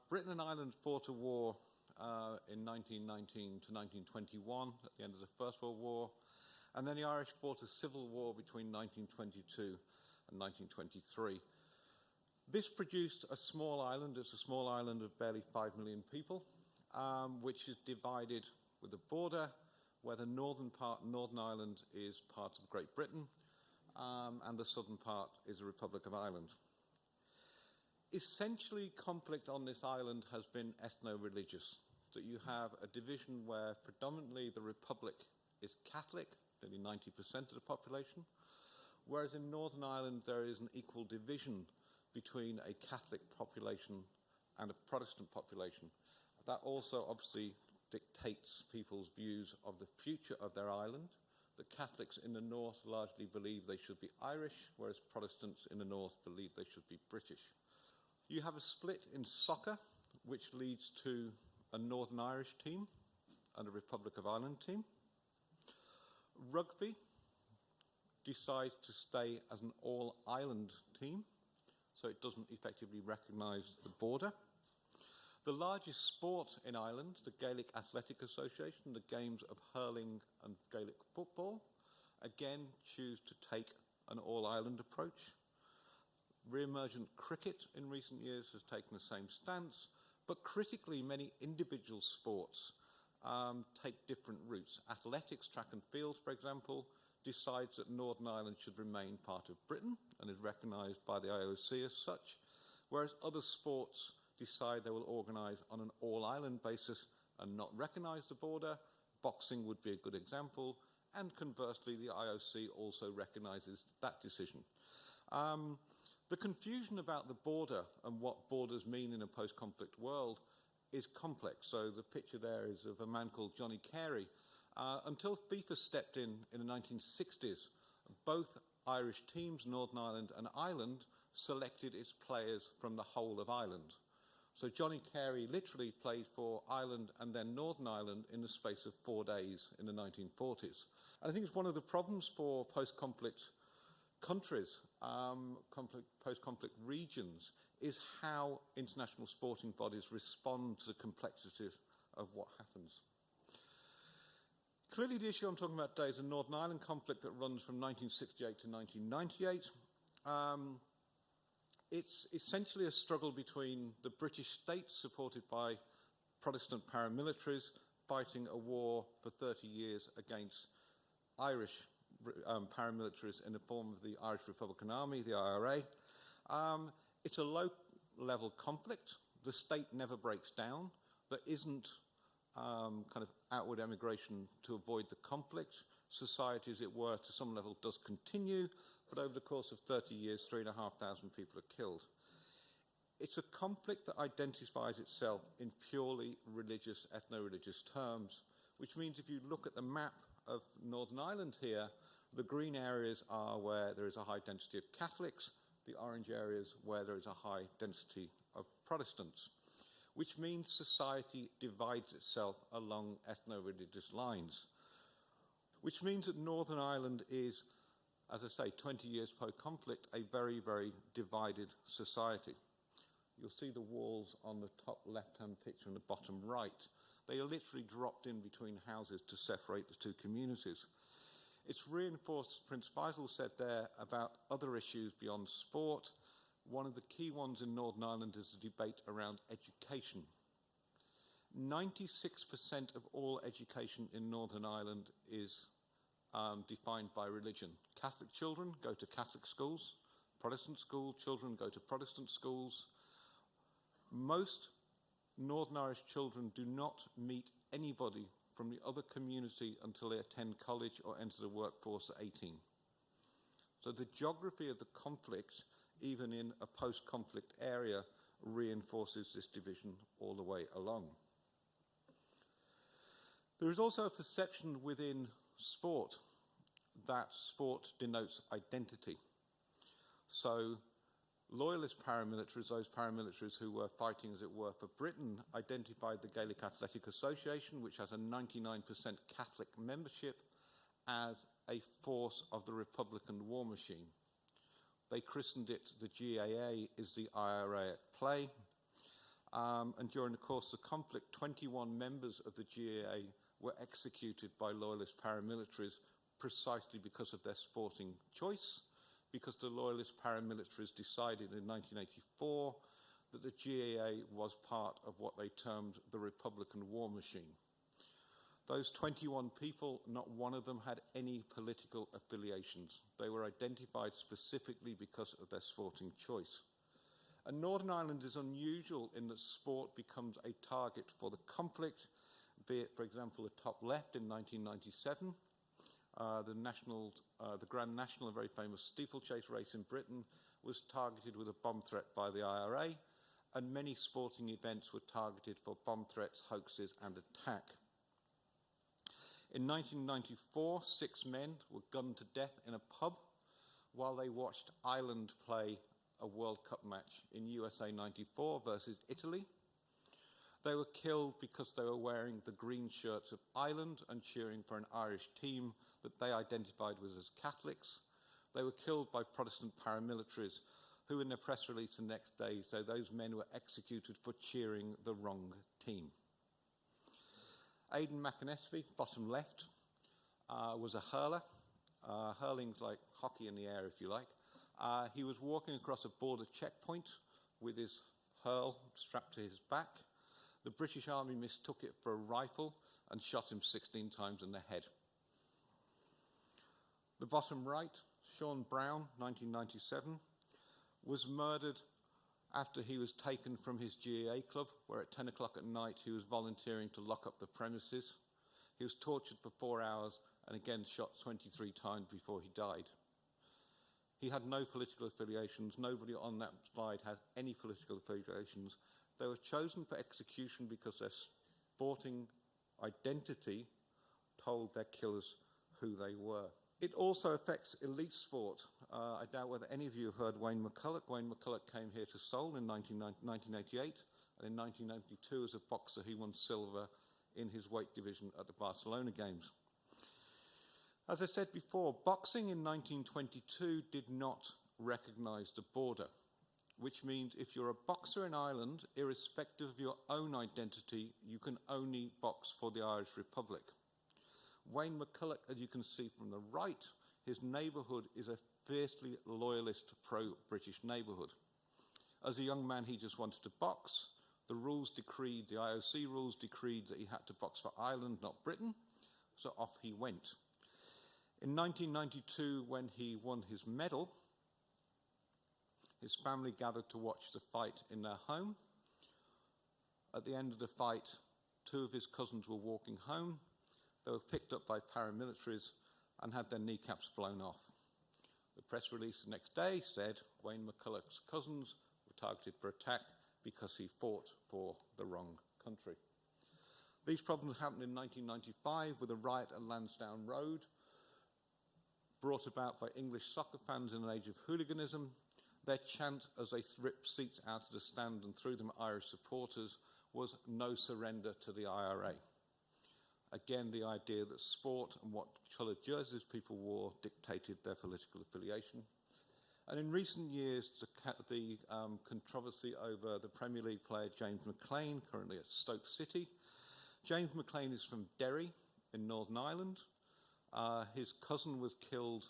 Britain and Ireland fought a war in 1919 to 1921 at the end of the First World War, and then the Irish fought a civil war between 1922 and 1923. This produced a small island. It's a small island of barely 5 million people, which is divided with a border where the northern part, Northern Ireland, is part of Great Britain, and the southern part is the Republic of Ireland. Essentially, conflict on this island has been ethno-religious. So you have a division where predominantly the Republic is Catholic, nearly 90% of the population, whereas in Northern Ireland there is an equal division between a Catholic population and a Protestant population. That also obviously dictates people's views of the future of their island. The Catholics in the north largely believe they should be Irish, whereas Protestants in the north believe they should be British. You have a split in soccer, which leads to a Northern Irish team and a Republic of Ireland team. Rugby decides to stay as an all-island team, so it doesn't effectively recognise the border. The largest sport in Ireland, the Gaelic Athletic Association, the games of hurling and Gaelic football, again choose to take an all-island approach. Re-emergent cricket in recent years has taken the same stance, but critically many individual sports take different routes. Athletics, track and field, for example, decides that Northern Ireland should remain part of Britain and is recognised by the IOC as such, whereas other sports decide they will organise on an all-island basis and not recognise the border. Boxing would be a good example, and conversely the IOC also recognises that decision. The confusion about the border and what borders mean in a post-conflict world is complex. So the picture there is of a man called Johnny Carey. Until FIFA stepped in the 1960s, both Irish teams, Northern Ireland and Ireland, selected its players from the whole of Ireland. So Johnny Carey literally played for Ireland and then Northern Ireland in the space of 4 days in the 1940s. And I think it's one of the problems for post-conflict countries, post-conflict regions, is how international sporting bodies respond to the complexities of what happens. Clearly the issue I'm talking about today is a Northern Ireland conflict that runs from 1968 to 1998. It's essentially a struggle between the British state, supported by Protestant paramilitaries, fighting a war for 30 years against Irish paramilitaries in the form of the Irish Republican Army, the IRA. It's a low-level conflict. The state never breaks down. There isn't kind of outward emigration to avoid the conflict. Society, as it were, to some level does continue, but over the course of 30 years, 3,500 people are killed. It's a conflict that identifies itself in purely religious, ethno-religious terms, which means if you look at the map of Northern Ireland here, the green areas are where there is a high density of Catholics, the orange areas where there is a high density of Protestants, which means society divides itself along ethno-religious lines, which means that Northern Ireland is, as I say, 20 years post-conflict, a very, very divided society. You'll see the walls on the top left-hand picture and the bottom right. They are literally dropped in between houses to separate the two communities. It's reinforced, Prince Faisal said there, about other issues beyond sport. One of the key ones in Northern Ireland is the debate around education. 96% of all education in Northern Ireland is defined by religion. Catholic children go to Catholic schools, Protestant school children go to Protestant schools. Most Northern Irish children do not meet anybody from the other community until they attend college or enter the workforce at 18. So the geography of the conflict, even in a post-conflict area, reinforces this division all the way along. There is also a perception within sport that sport denotes identity. So loyalist paramilitaries, those paramilitaries who were fighting, as it were, for Britain, identified the Gaelic Athletic Association, which has a 99% Catholic membership, as a force of the Republican war machine. They christened it the GAA is the IRA at play. And during the course of the conflict, 21 members of the GAA were executed by loyalist paramilitaries precisely because of their sporting choice, because the loyalist paramilitaries decided in 1984 that the GAA was part of what they termed the Republican war machine. Those 21 people, not one of them had any political affiliations. They were identified specifically because of their sporting choice. And Northern Ireland is unusual in that sport becomes a target for the conflict, be it, for example, the top left in 1997, the Grand National, a very famous steeplechase race in Britain, was targeted with a bomb threat by the IRA, and many sporting events were targeted for bomb threats, hoaxes, and attack. In 1994, 6 men were gunned to death in a pub while they watched Ireland play a World Cup match in USA 94 versus Italy. They were killed because they were wearing the green shirts of Ireland and cheering for an Irish team that they identified as Catholics. They were killed by Protestant paramilitaries who in their press release the next day said those men were executed for cheering the wrong team. Aidan McAnesphy, bottom left, was a hurler. Hurling's like hockey in the air, if you like. He was walking across a border checkpoint with his hurl strapped to his back. The British Army mistook it for a rifle and shot him 16 times in the head. The bottom right, Sean Brown, 1997, was murdered after he was taken from his GAA club, where at 10 o'clock at night he was volunteering to lock up the premises. He was tortured for 4 hours and again shot 23 times before he died. He had no political affiliations. Nobody on that slide has any political affiliations. They were chosen for execution because their sporting identity told their killers who they were. It also affects elite sport. I doubt whether any of you have heard Wayne McCulloch. Wayne McCulloch came here to Seoul in 1988, and in 1992 as a boxer he won silver in his weight division at the Barcelona Games. As I said before, boxing in 1922 did not recognise the border, which means if you're a boxer in Ireland, irrespective of your own identity, you can only box for the Irish Republic. Wayne McCulloch, as you can see from the right, his neighbourhood is a fiercely loyalist pro-British neighbourhood. As a young man, he just wanted to box. The IOC rules decreed that he had to box for Ireland, not Britain, so off he went. In 1992, when he won his medal, his family gathered to watch the fight in their home. At the end of the fight, 2 of his cousins were walking home. They were picked up by paramilitaries and had their kneecaps blown off. The press release the next day said Wayne McCulloch's cousins were targeted for attack because he fought for the wrong country. These problems happened in 1995 with a riot at Lansdowne Road, brought about by English soccer fans in an age of hooliganism. Their chant as they ripped seats out of the stand and threw them at Irish supporters was "No surrender to the IRA." Again, the idea that sport and what coloured jerseys people wore dictated their political affiliation. And in recent years, the controversy over the Premier League player James McClean, currently at Stoke City. James McClean is from Derry in Northern Ireland. His cousin was killed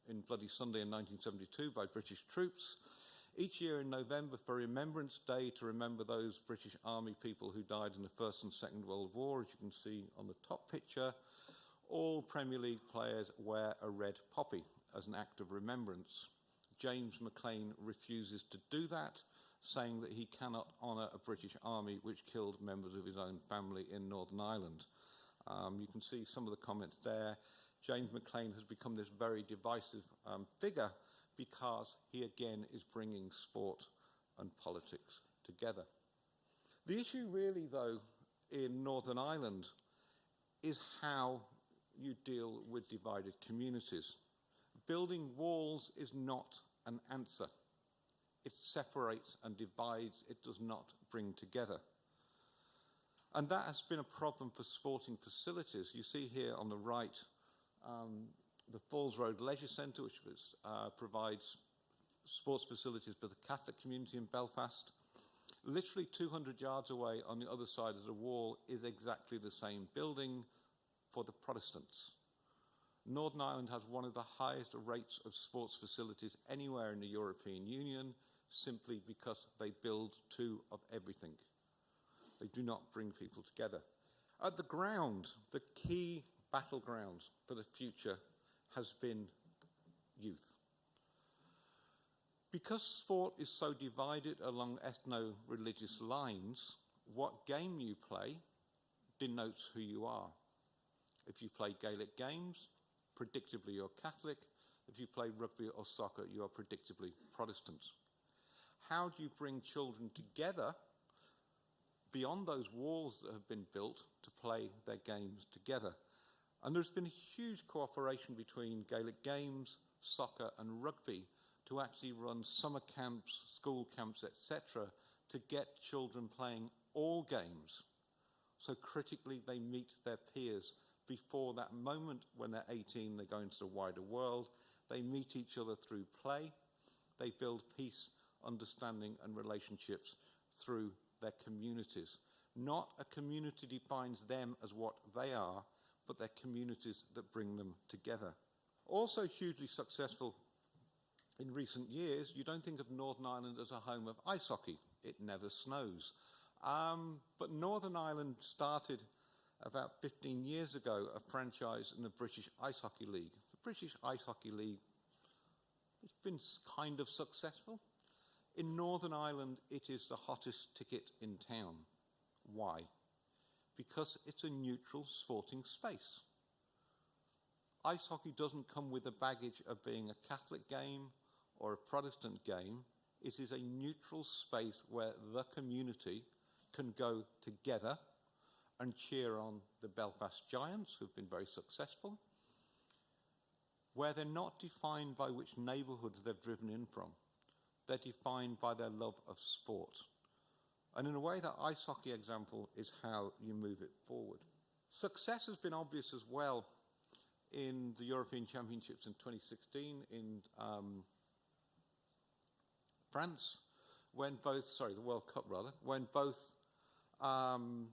in Bloody Sunday in 1972 by British troops. Each year in November for Remembrance Day, to remember those British Army people who died in the First and Second World War, as you can see on the top picture, all Premier League players wear a red poppy as an act of remembrance. James McClean refuses to do that, saying that he cannot honour a British Army which killed members of his own family in Northern Ireland. You can see some of the comments there. James McClean has become this very divisive figure because he again is bringing sport and politics together. The issue really, though, in Northern Ireland is how you deal with divided communities. Building walls is not an answer. It separates and divides, it does not bring together. And that has been a problem for sporting facilities. You see here on the right the Falls Road Leisure Centre, which provides sports facilities for the Catholic community in Belfast. Literally 200 yards away on the other side of the wall is exactly the same building for the Protestants. Northern Ireland has one of the highest rates of sports facilities anywhere in the European Union, simply because they build two of everything. They do not bring people together. At the ground, the key battleground for the future has been youth. Because sport is so divided along ethno-religious lines, what game you play denotes who you are. If you play Gaelic games, predictably you're Catholic. If you play rugby or soccer, you are predictably Protestant. How do you bring children together beyond those walls that have been built to play their games together? And there's been a huge cooperation between Gaelic games, soccer and rugby to actually run summer camps, school camps, etc., to get children playing all games. So critically, they meet their peers before that moment when they're 18, they go into the wider world. They meet each other through play. They build peace, understanding and relationships through their communities. Not a community defines them as what they are, but they're communities that bring them together. Also hugely successful in recent years, you don't think of Northern Ireland as a home of ice hockey. It never snows. But Northern Ireland started about 15 years ago a franchise in the British Ice Hockey League. The British Ice Hockey League has been kind of successful. In Northern Ireland, it is the hottest ticket in town. Why? Because it's a neutral sporting space. Ice hockey doesn't come with the baggage of being a Catholic game or a Protestant game. It is a neutral space where the community can go together and cheer on the Belfast Giants, who've been very successful, where they're not defined by which neighbourhoods they've driven in from. They're defined by their love of sport. And in a way, that ice hockey example is how you move it forward. Success has been obvious as well in the European Championships in 2016 in France, when both, sorry, the World Cup rather, when both, sorry,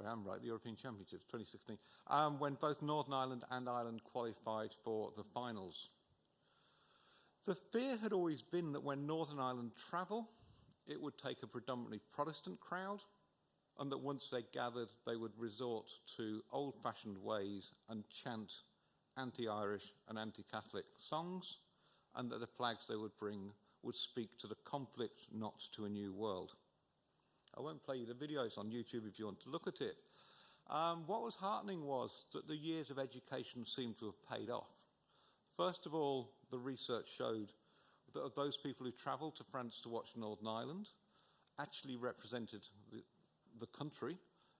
I'm right, the European Championships 2016, when both Northern Ireland and Ireland qualified for the finals. The fear had always been that when Northern Ireland travel, it would take a predominantly Protestant crowd, and that once they gathered, they would resort to old-fashioned ways and chant anti-Irish and anti-Catholic songs, and that the flags they would bring would speak to the conflict, not to a new world. I won't play you the videos on YouTube if you want to look at it. What was heartening was that the years of education seemed to have paid off. First of all, the research showed that of those people who travelled to France to watch Northern Ireland, actually represented the country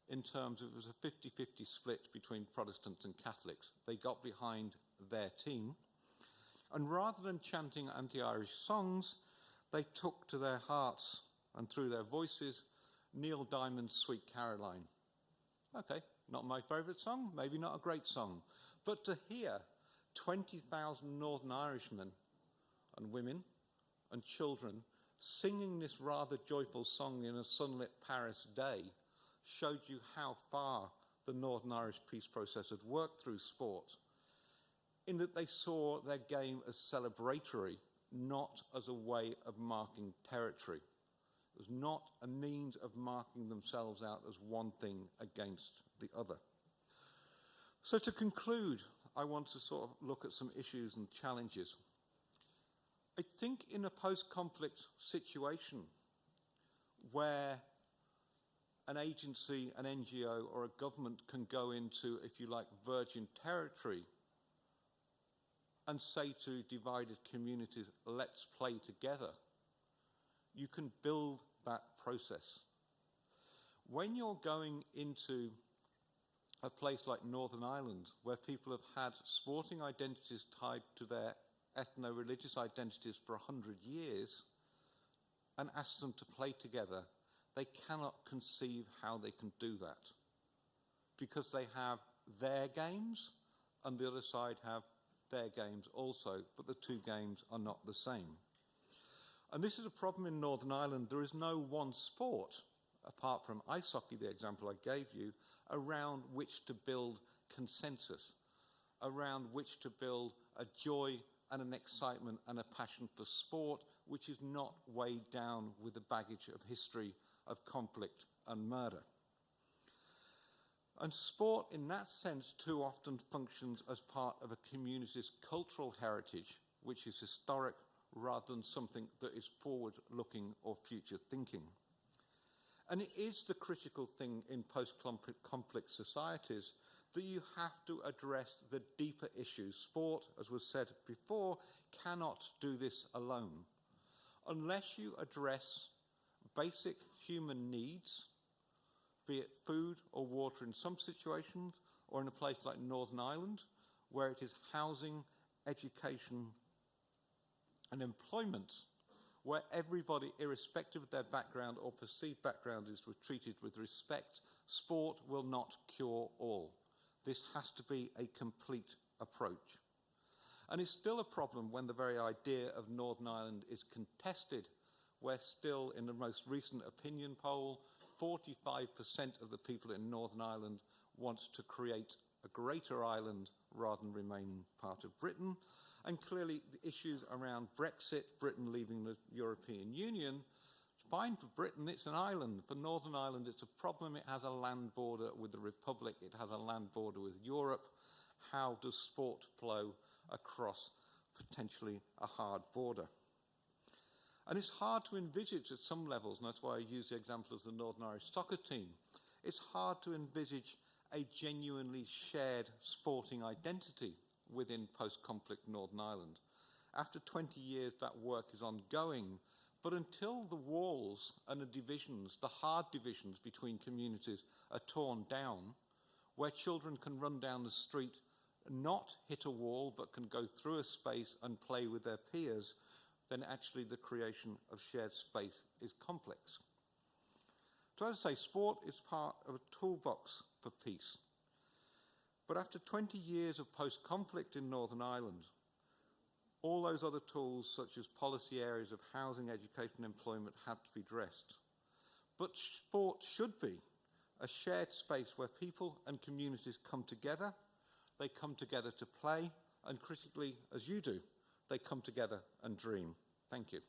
in terms of, it was a 50-50 split between Protestants and Catholics. They got behind their team. And rather than chanting anti-Irish songs, they took to their hearts and through their voices Neil Diamond's Sweet Caroline. Okay, not my favourite song, maybe not a great song, but to hear 20,000 Northern Irishmen and women and children singing this rather joyful song in a sunlit Paris day showed you how far the Northern Irish peace process had worked through sport, in that they saw their game as celebratory, not as a way of marking territory. It was not a means of marking themselves out as one thing against the other. So to conclude, I want to sort of look at some issues and challenges. I think in a post-conflict situation where an agency, an NGO or a government can go into, if you like, virgin territory and say to divided communities, let's play together, you can build that process. When you're going into a place like Northern Ireland, where people have had sporting identities tied to their ethno-religious identities for 100 years, and ask them to play together, they cannot conceive how they can do that. Because they have their games, and the other side have their games also, but the two games are not the same. And this is a problem in Northern Ireland. There is no one sport, apart from ice hockey, the example I gave you, around which to build consensus, around which to build a joy and an excitement and a passion for sport, which is not weighed down with the baggage of history, of conflict and murder. And sport, in that sense, too often functions as part of a community's cultural heritage, which is historic rather than something that is forward-looking or future-thinking. And it is the critical thing in post-conflict societies that you have to address the deeper issues. Sport, as was said before, cannot do this alone. Unless you address basic human needs, be it food or water in some situations, or in a place like Northern Ireland, where it is housing, education, and employment, where everybody, irrespective of their background or perceived background, is treated with respect, sport will not cure all. This has to be a complete approach. And it's still a problem when the very idea of Northern Ireland is contested, where still, in the most recent opinion poll, 45% of the people in Northern Ireland want to create a greater Ireland rather than remaining part of Britain. And clearly the issues around Brexit, Britain leaving the European Union, fine for Britain, it's an island. For Northern Ireland, it's a problem. It has a land border with the Republic. It has a land border with Europe. How does sport flow across potentially a hard border? And it's hard to envisage at some levels, and that's why I use the example of the Northern Irish soccer team. It's hard to envisage a genuinely shared sporting identity within post-conflict Northern Ireland. After 20 years, that work is ongoing, but until the walls and the divisions, the hard divisions between communities are torn down, where children can run down the street, not hit a wall, but can go through a space and play with their peers, then actually the creation of shared space is complex. So as I say, sport is part of a toolbox for peace. But after 20 years of post-conflict in Northern Ireland, all those other tools, such as policy areas of housing, education, and employment, have to be addressed. But sport should be a shared space where people and communities come together. They come together to play, and critically, as you do, they come together and dream. Thank you.